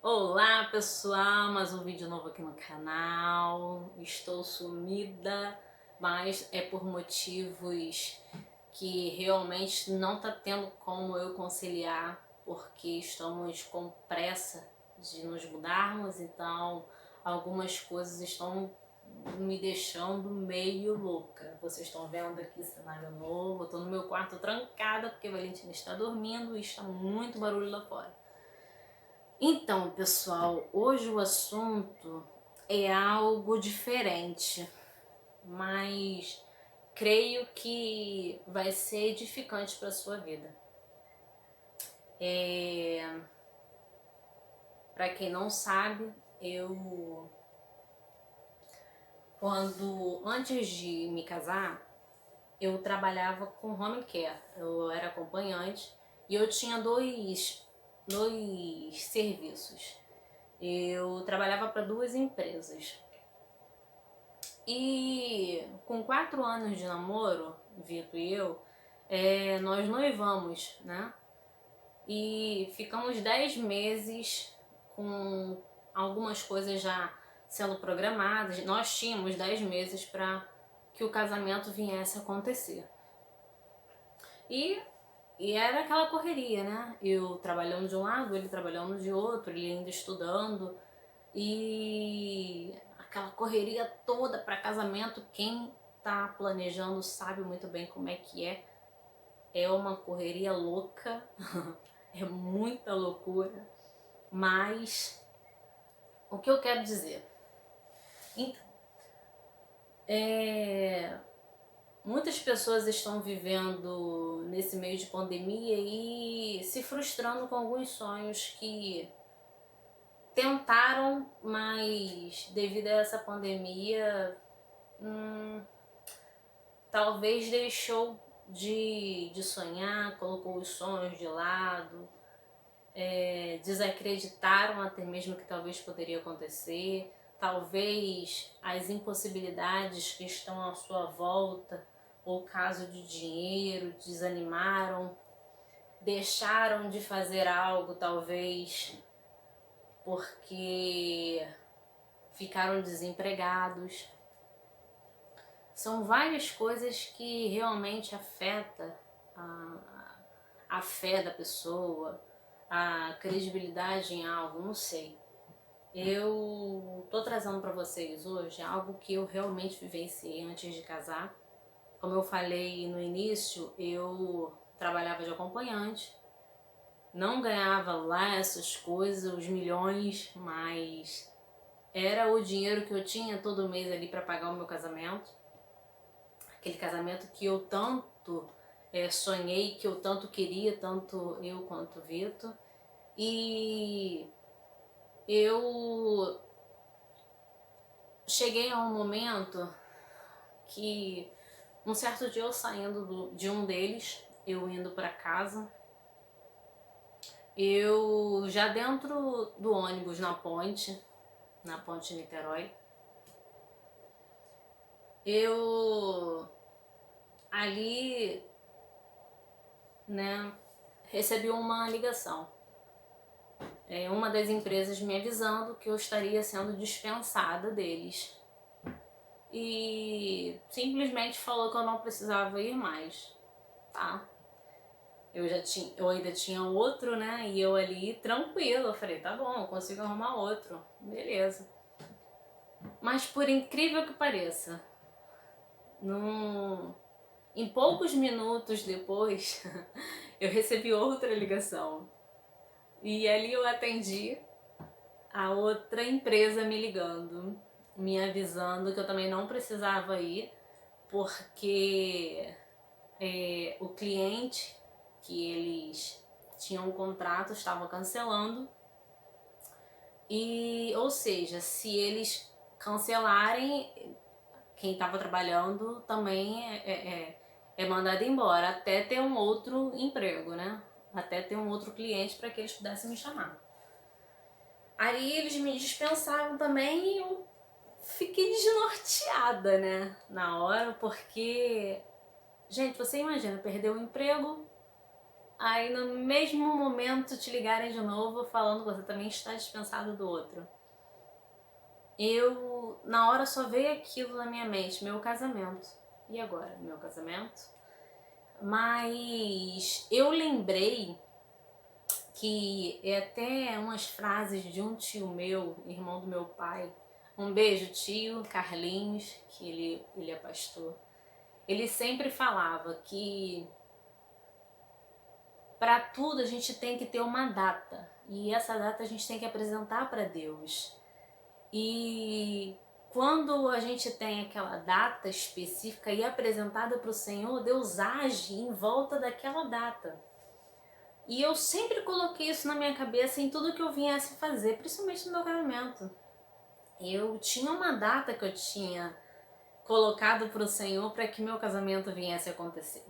Olá pessoal, mais um vídeo novo aqui no canal. Estou sumida, mas é por motivos que realmente não tá tendo como eu conciliar, porque estamos com pressa de nos mudarmos, então algumas coisas estão me deixando meio louca. Vocês estão vendo aqui cenário novo, eu tô no meu quarto trancada porque a Valentina está dormindo e está muito barulho lá fora. Então, pessoal, hoje o assunto é algo diferente, mas creio que vai ser edificante para sua vida. Para quem não sabe, eu antes de me casar, eu trabalhava com home care. Eu era acompanhante e eu tinha dois serviços. Eu trabalhava para duas empresas. E com 4 anos de namoro, Vitor e eu, nós noivamos, né? E ficamos 10 meses com algumas coisas já sendo programadas. Nós tínhamos 10 meses para que o casamento viesse a acontecer. E, e era aquela correria, né? Eu trabalhando de um lado, ele trabalhando de outro, ele ainda estudando. E aquela correria toda para casamento, quem tá planejando sabe muito bem como é que é. É uma correria louca, é muita loucura, mas o que eu quero dizer? Então, muitas pessoas estão vivendo nesse meio de pandemia e se frustrando com alguns sonhos que tentaram, mas devido a essa pandemia, talvez deixou de sonhar, colocou os sonhos de lado, desacreditaram até mesmo que talvez poderia acontecer, talvez as impossibilidades que estão à sua volta, ou caso de dinheiro, desanimaram, deixaram de fazer algo talvez porque ficaram desempregados. São várias coisas que realmente afetam a fé da pessoa, a credibilidade em algo, não sei. Eu tô trazendo para vocês hoje algo que eu realmente vivenciei antes de casar. Como eu falei no início, eu trabalhava de acompanhante, não ganhava lá essas coisas, os milhões, mas era o dinheiro que eu tinha todo mês ali para pagar o meu casamento. Aquele casamento que eu tanto sonhei, que eu tanto queria, tanto eu quanto o Vitor. E eu cheguei a um momento que um certo dia eu saindo de um deles, eu indo para casa, eu já dentro do ônibus na ponte Niterói, eu ali, né, recebi uma ligação. Uma das empresas me avisando que eu estaria sendo dispensada deles. E simplesmente falou que eu não precisava ir mais, tá? Eu ainda tinha outro, né? E eu ali tranquila, eu falei, tá bom, eu consigo arrumar outro, beleza. Mas por incrível que pareça, num, em poucos minutos depois, eu recebi outra ligação. E ali eu atendi a outra empresa me ligando, me avisando que eu também não precisava ir, porque o cliente que eles tinham um contrato estava cancelando. E, ou seja, se eles cancelarem, quem estava trabalhando também é mandado embora, até ter um outro emprego, né? Até ter um outro cliente para que eles pudessem me chamar. Aí eles me dispensaram também e eu fiquei desnorteada, né? Na hora, porque, gente, você imagina, perder o emprego, Aí no mesmo momento te ligarem de novo falando que você também está dispensado do outro. Eu, na hora, só veio aquilo na minha mente, meu casamento. E agora? Meu casamento? Mas eu lembrei que é até umas frases de um tio meu, irmão do meu pai. Um beijo, tio Carlinhos, que ele é pastor. Ele sempre falava que para tudo a gente tem que ter uma data. E essa data a gente tem que apresentar para Deus. E quando a gente tem aquela data específica e apresentada para o Senhor, Deus age em volta daquela data. E eu sempre coloquei isso na minha cabeça em tudo que eu viesse fazer, principalmente no meu casamento. Eu tinha uma data que eu tinha colocado para o Senhor para que meu casamento viesse a acontecer.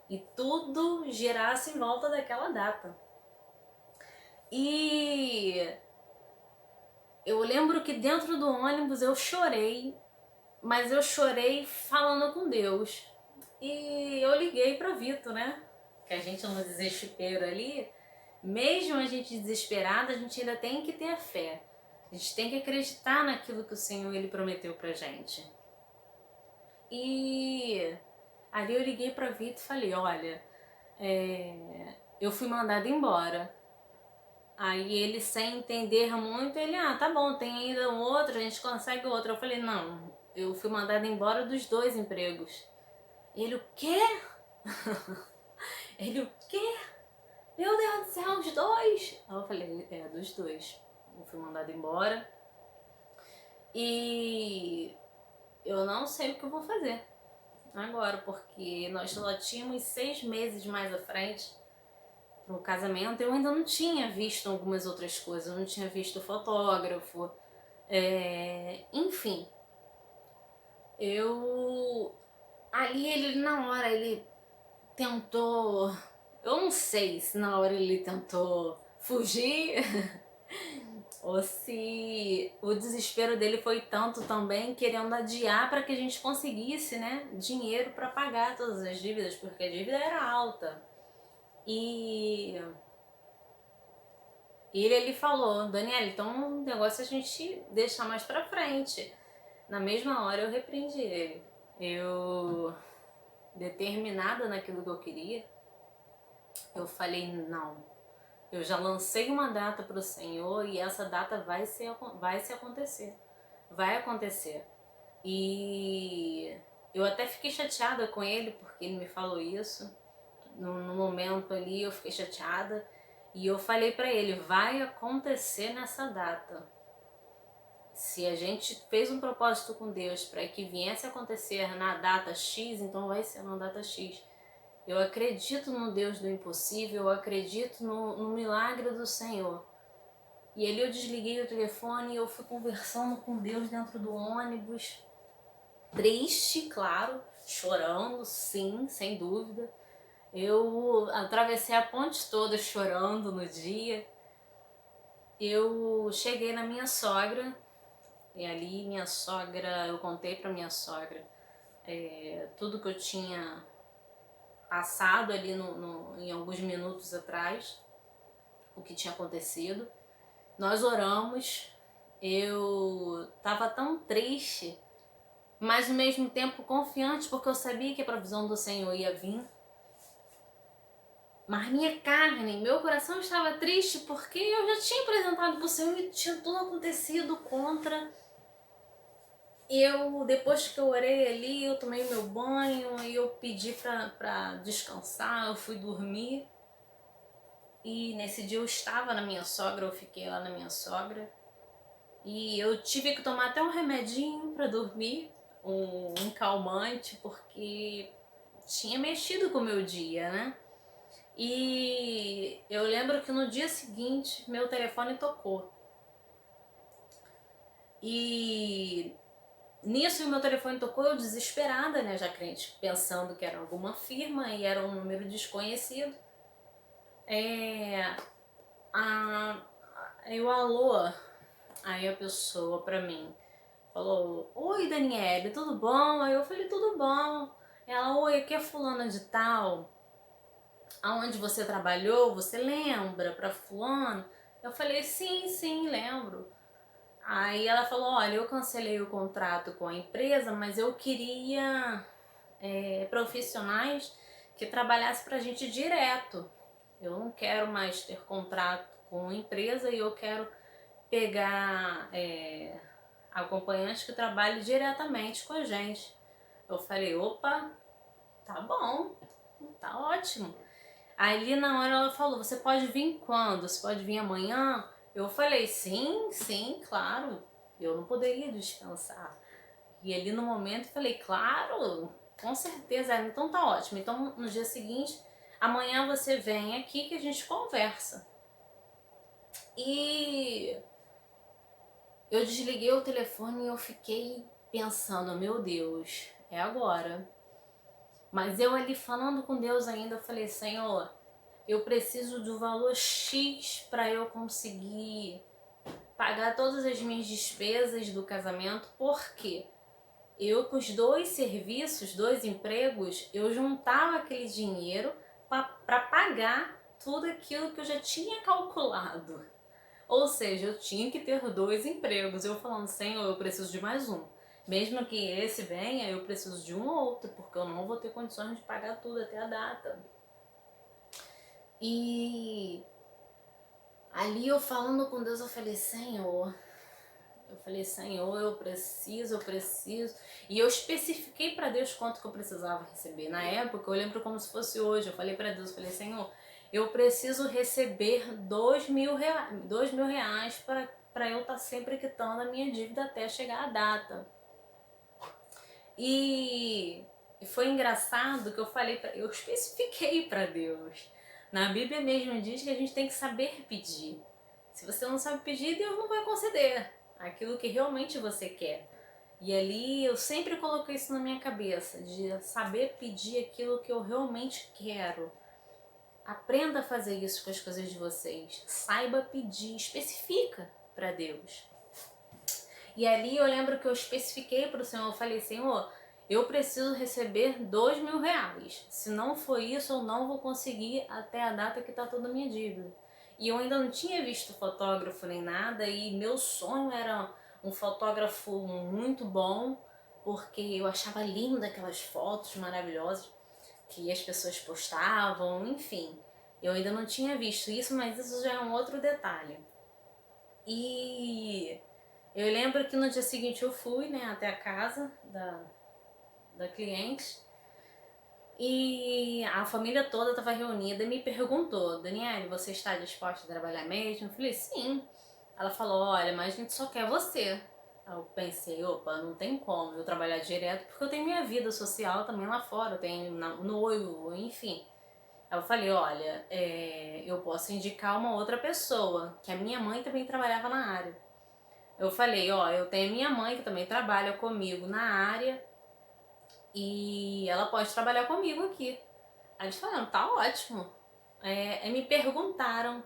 E tudo girasse em volta daquela data. E eu lembro que dentro do ônibus eu chorei, mas eu chorei falando com Deus. E eu liguei para Vitor, né? Que a gente no desespero ali, mesmo a gente desesperada, a gente ainda tem que ter a fé. A gente tem que acreditar naquilo que o Senhor ele prometeu pra gente. E ali eu liguei para Vitor e falei, olha, eu fui mandada embora. Aí ele, sem entender muito, ele, tá bom, tem ainda um outro, a gente consegue outro. Eu falei, não, eu fui mandada embora dos 2 empregos. Ele, o quê? Ele, o quê? Meu Deus do céu, os 2? Aí eu falei, dos 2. Eu fui mandada embora. E eu não sei o que eu vou fazer agora, porque nós só tínhamos 6 meses mais à frente pro casamento. Eu ainda não tinha visto algumas outras coisas, eu não tinha visto fotógrafo, enfim. Eu ali ele na hora ele tentou, eu não sei se na hora ele tentou fugir ou se o desespero dele foi tanto também querendo adiar para que a gente conseguisse, né, dinheiro para pagar todas as dívidas, porque a dívida era alta. E ele falou, Daniela, então o negócio a gente deixa mais pra frente. Na mesma hora eu repreendi ele. Eu, determinada naquilo que eu queria, eu falei, não. Eu já lancei uma data pro Senhor e essa data vai se acontecer. Vai acontecer. E eu até fiquei chateada com ele porque ele me falou isso. No momento ali eu fiquei chateada. E eu falei pra ele, vai acontecer nessa data. Se a gente fez um propósito com Deus para que viesse a acontecer na data X, então vai ser na data X. Eu acredito no Deus do impossível, eu acredito no milagre do Senhor. E ali eu desliguei o telefone e eu fui conversando com Deus dentro do ônibus. Triste, claro, chorando, sim, sem dúvida. Eu atravessei a ponte toda chorando no dia. Eu cheguei na minha sogra, e ali minha sogra, eu contei pra minha sogra tudo que eu tinha passado ali em alguns minutos atrás, o que tinha acontecido. Nós oramos, eu tava tão triste, mas ao mesmo tempo confiante, porque eu sabia que a provisão do Senhor ia vir. Mas minha carne, meu coração estava triste porque eu já tinha apresentado para o Senhor e tinha tudo acontecido contra. Eu, depois que eu orei ali, eu tomei meu banho e eu pedi pra descansar, eu fui dormir. E nesse dia eu estava na minha sogra, eu fiquei lá na minha sogra. E eu tive que tomar até um remedinho para dormir, um calmante, porque tinha mexido com o meu dia, né? E eu lembro que no dia seguinte meu telefone tocou. E nisso o meu telefone tocou, eu desesperada, né, já crente, pensando que era alguma firma e era um número desconhecido. Eu alô, aí a pessoa pra mim falou, oi Daniele, tudo bom? Aí eu falei, tudo bom. Ela, oi, aqui é fulana de tal. aonde você trabalhou, você lembra para fulano? Eu falei, sim, lembro. Aí ela falou, olha, eu cancelei o contrato com a empresa, mas eu queria profissionais que trabalhassem pra gente direto. Eu não quero mais ter contrato com a empresa e eu quero pegar acompanhantes que trabalhem diretamente com a gente. Eu falei, opa, tá bom, tá ótimo. Aí na hora ela falou, você pode vir quando? Você pode vir amanhã? Eu falei, sim, claro. Eu não poderia descansar. E ali no momento eu falei, claro, com certeza. Então tá ótimo. Então no dia seguinte, amanhã você vem aqui que a gente conversa. E eu desliguei o telefone e eu fiquei pensando, meu Deus, é agora. Mas eu ali falando com Deus ainda, eu falei, Senhor, eu preciso do valor X para eu conseguir pagar todas as minhas despesas do casamento, porque eu com os 2 serviços, 2 empregos, eu juntava aquele dinheiro para pagar tudo aquilo que eu já tinha calculado. Ou seja, eu tinha que ter 2 empregos. Eu falando, Senhor, eu preciso de mais um. Mesmo que esse venha, eu preciso de um ou outro, porque eu não vou ter condições de pagar tudo até a data. E ali eu falando com Deus, eu falei, Senhor, eu preciso. E eu especifiquei para Deus quanto que eu precisava receber. Na época, eu lembro como se fosse hoje. Eu falei para Deus, eu falei, Senhor, eu preciso receber R$ 2.000 para eu estar sempre quitando a minha dívida até chegar a data. E foi engraçado que eu especifiquei para Deus. Na Bíblia mesmo diz que a gente tem que saber pedir. Se você não sabe pedir, Deus não vai conceder aquilo que realmente você quer. E ali eu sempre coloquei isso na minha cabeça, de saber pedir aquilo que eu realmente quero. Aprenda a fazer isso com as coisas de vocês. Saiba pedir, especifica para Deus. E ali eu lembro que eu especifiquei para o Senhor, eu falei, Senhor, eu preciso receber R$ 2.000. Se não for isso, eu não vou conseguir até a data que está toda a minha dívida. E eu ainda não tinha visto fotógrafo nem nada, e meu sonho era um fotógrafo muito bom, porque eu achava linda aquelas fotos maravilhosas que as pessoas postavam, enfim. Eu ainda não tinha visto isso, mas isso já é um outro detalhe. E eu lembro que no dia seguinte eu fui, né, até a casa da cliente e a família toda estava reunida e me perguntou, Daniele, você está disposta a trabalhar mesmo? Eu falei, sim. Ela falou, olha, mas a gente só quer você. Aí eu pensei, opa, não tem como eu trabalhar direto, porque eu tenho minha vida social também lá fora, eu tenho noivo, enfim. Aí eu falei, olha, eu posso indicar uma outra pessoa, que a minha mãe também trabalhava na área. Eu falei, ó, eu tenho minha mãe que também trabalha comigo na área e ela pode trabalhar comigo aqui. Aí eles falaram, tá ótimo. Me perguntaram,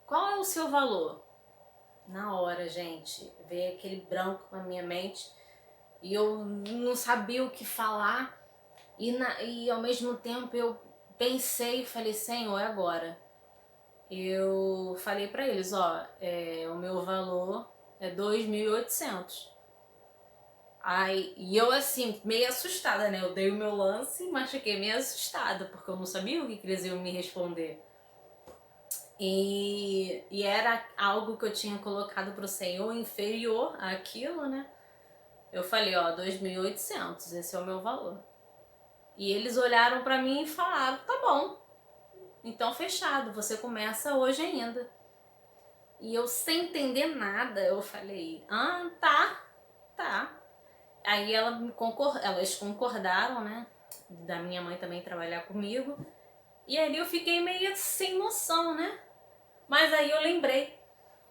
qual é o seu valor? Na hora, gente, veio aquele branco na minha mente e eu não sabia o que falar e ao mesmo tempo eu pensei e falei, Senhor, é agora. Eu falei pra eles, ó, o meu valor é 2.800. E eu assim, meio assustada, né? Eu dei o meu lance, mas fiquei meio assustada, porque eu não sabia o que eles iam me responder. E era algo que eu tinha colocado pro Senhor inferior àquilo, né? Eu falei, ó, 2.800, esse é o meu valor. E eles olharam pra mim e falaram, tá bom, então fechado, você começa hoje ainda. E eu sem entender nada, eu falei, tá. Aí elas concordaram, né? Da minha mãe também trabalhar comigo. E ali eu fiquei meio sem noção, né? Mas aí eu lembrei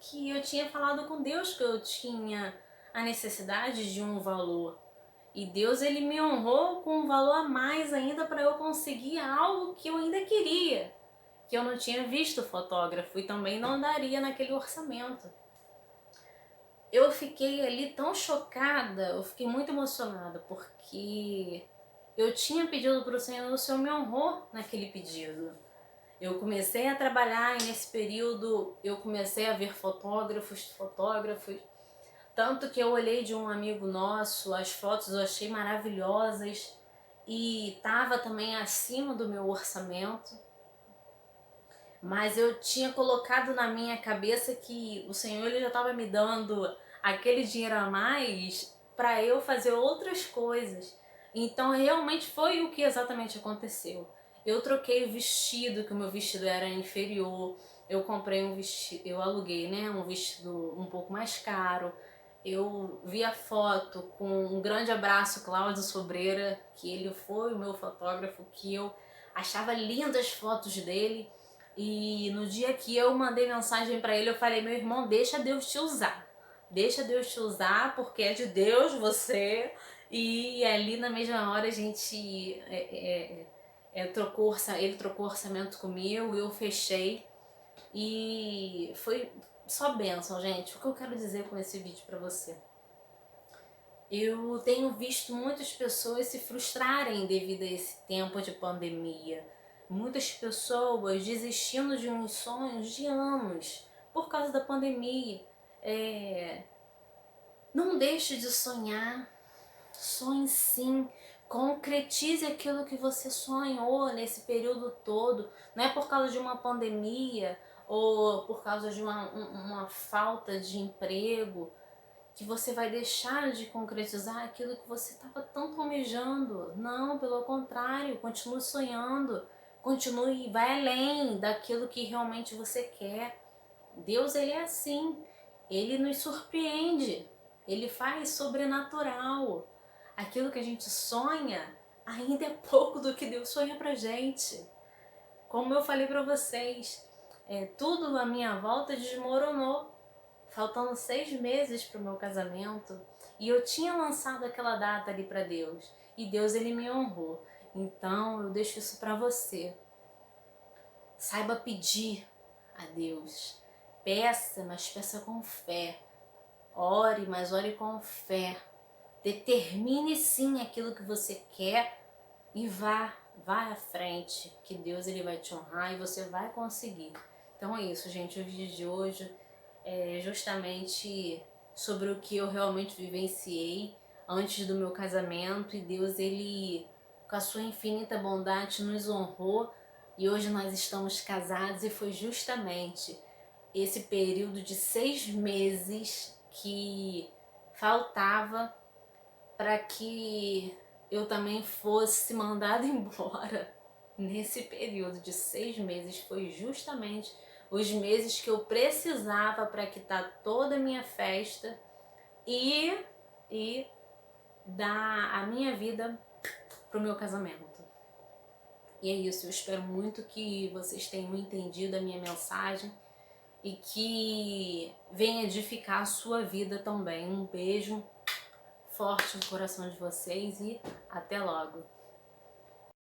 que eu tinha falado com Deus que eu tinha a necessidade de um valor. E Deus, ele me honrou com um valor a mais ainda para eu conseguir algo que eu ainda queria. Que eu não tinha visto fotógrafo e também não daria naquele orçamento. Eu fiquei ali tão chocada, eu fiquei muito emocionada, porque eu tinha pedido para o Senhor me honrou naquele pedido. Eu comecei a trabalhar e nesse período eu comecei a ver fotógrafos, tanto que eu olhei de um amigo nosso, as fotos eu achei maravilhosas e tava também acima do meu orçamento, mas eu tinha colocado na minha cabeça que o Senhor ele já estava me dando aquele dinheiro a mais para eu fazer outras coisas. Então realmente foi o que exatamente aconteceu. Eu troquei o vestido, que o meu vestido era inferior. Eu comprei um vestido, eu aluguei, né, um vestido um pouco mais caro. Eu vi a foto com um grande abraço, Cláudio Sobreira, que ele foi o meu fotógrafo, que eu achava lindas as fotos dele. E no dia que eu mandei mensagem para ele, eu falei: meu irmão, deixa Deus te usar. Deixa Deus te usar, porque é de Deus você. E ali na mesma hora a gente ele trocou orçamento comigo, eu fechei. E foi só bênção, gente. O que eu quero dizer com esse vídeo pra você? Eu tenho visto muitas pessoas se frustrarem devido a esse tempo de pandemia. Muitas pessoas desistindo de uns sonhos de anos por causa da pandemia. Não deixe de sonhar. Sonhe sim. Concretize aquilo que você sonhou nesse período todo. Não é por causa de uma pandemia ou por causa de uma falta de emprego que você vai deixar de concretizar aquilo que você estava tanto almejando. Não, pelo contrário, continue sonhando. Continue, vai além daquilo que realmente você quer. Deus, ele é assim. Ele nos surpreende. Ele faz sobrenatural. Aquilo que a gente sonha ainda é pouco do que Deus sonha pra gente. Como eu falei pra vocês, tudo à minha volta desmoronou. Faltando 6 meses pro meu casamento. E eu tinha lançado aquela data ali pra Deus. E Deus, ele me honrou. Então eu deixo isso pra você. Saiba pedir a Deus. Peça, mas peça com fé. Ore, mas ore com fé. Determine sim aquilo que você quer e vá à frente, que Deus ele vai te honrar e você vai conseguir. Então é isso, gente, o vídeo de hoje é justamente sobre o que eu realmente vivenciei antes do meu casamento e Deus ele com a sua infinita bondade nos honrou e hoje nós estamos casados e foi justamente esse período de 6 meses que faltava para que eu também fosse mandada embora. Nesse período de 6 meses foi justamente os meses que eu precisava para quitar toda a minha festa e dar a minha vida pro meu casamento. E é isso, eu espero muito que vocês tenham entendido a minha mensagem e que venha edificar a sua vida também. Um beijo forte no coração de vocês e até logo!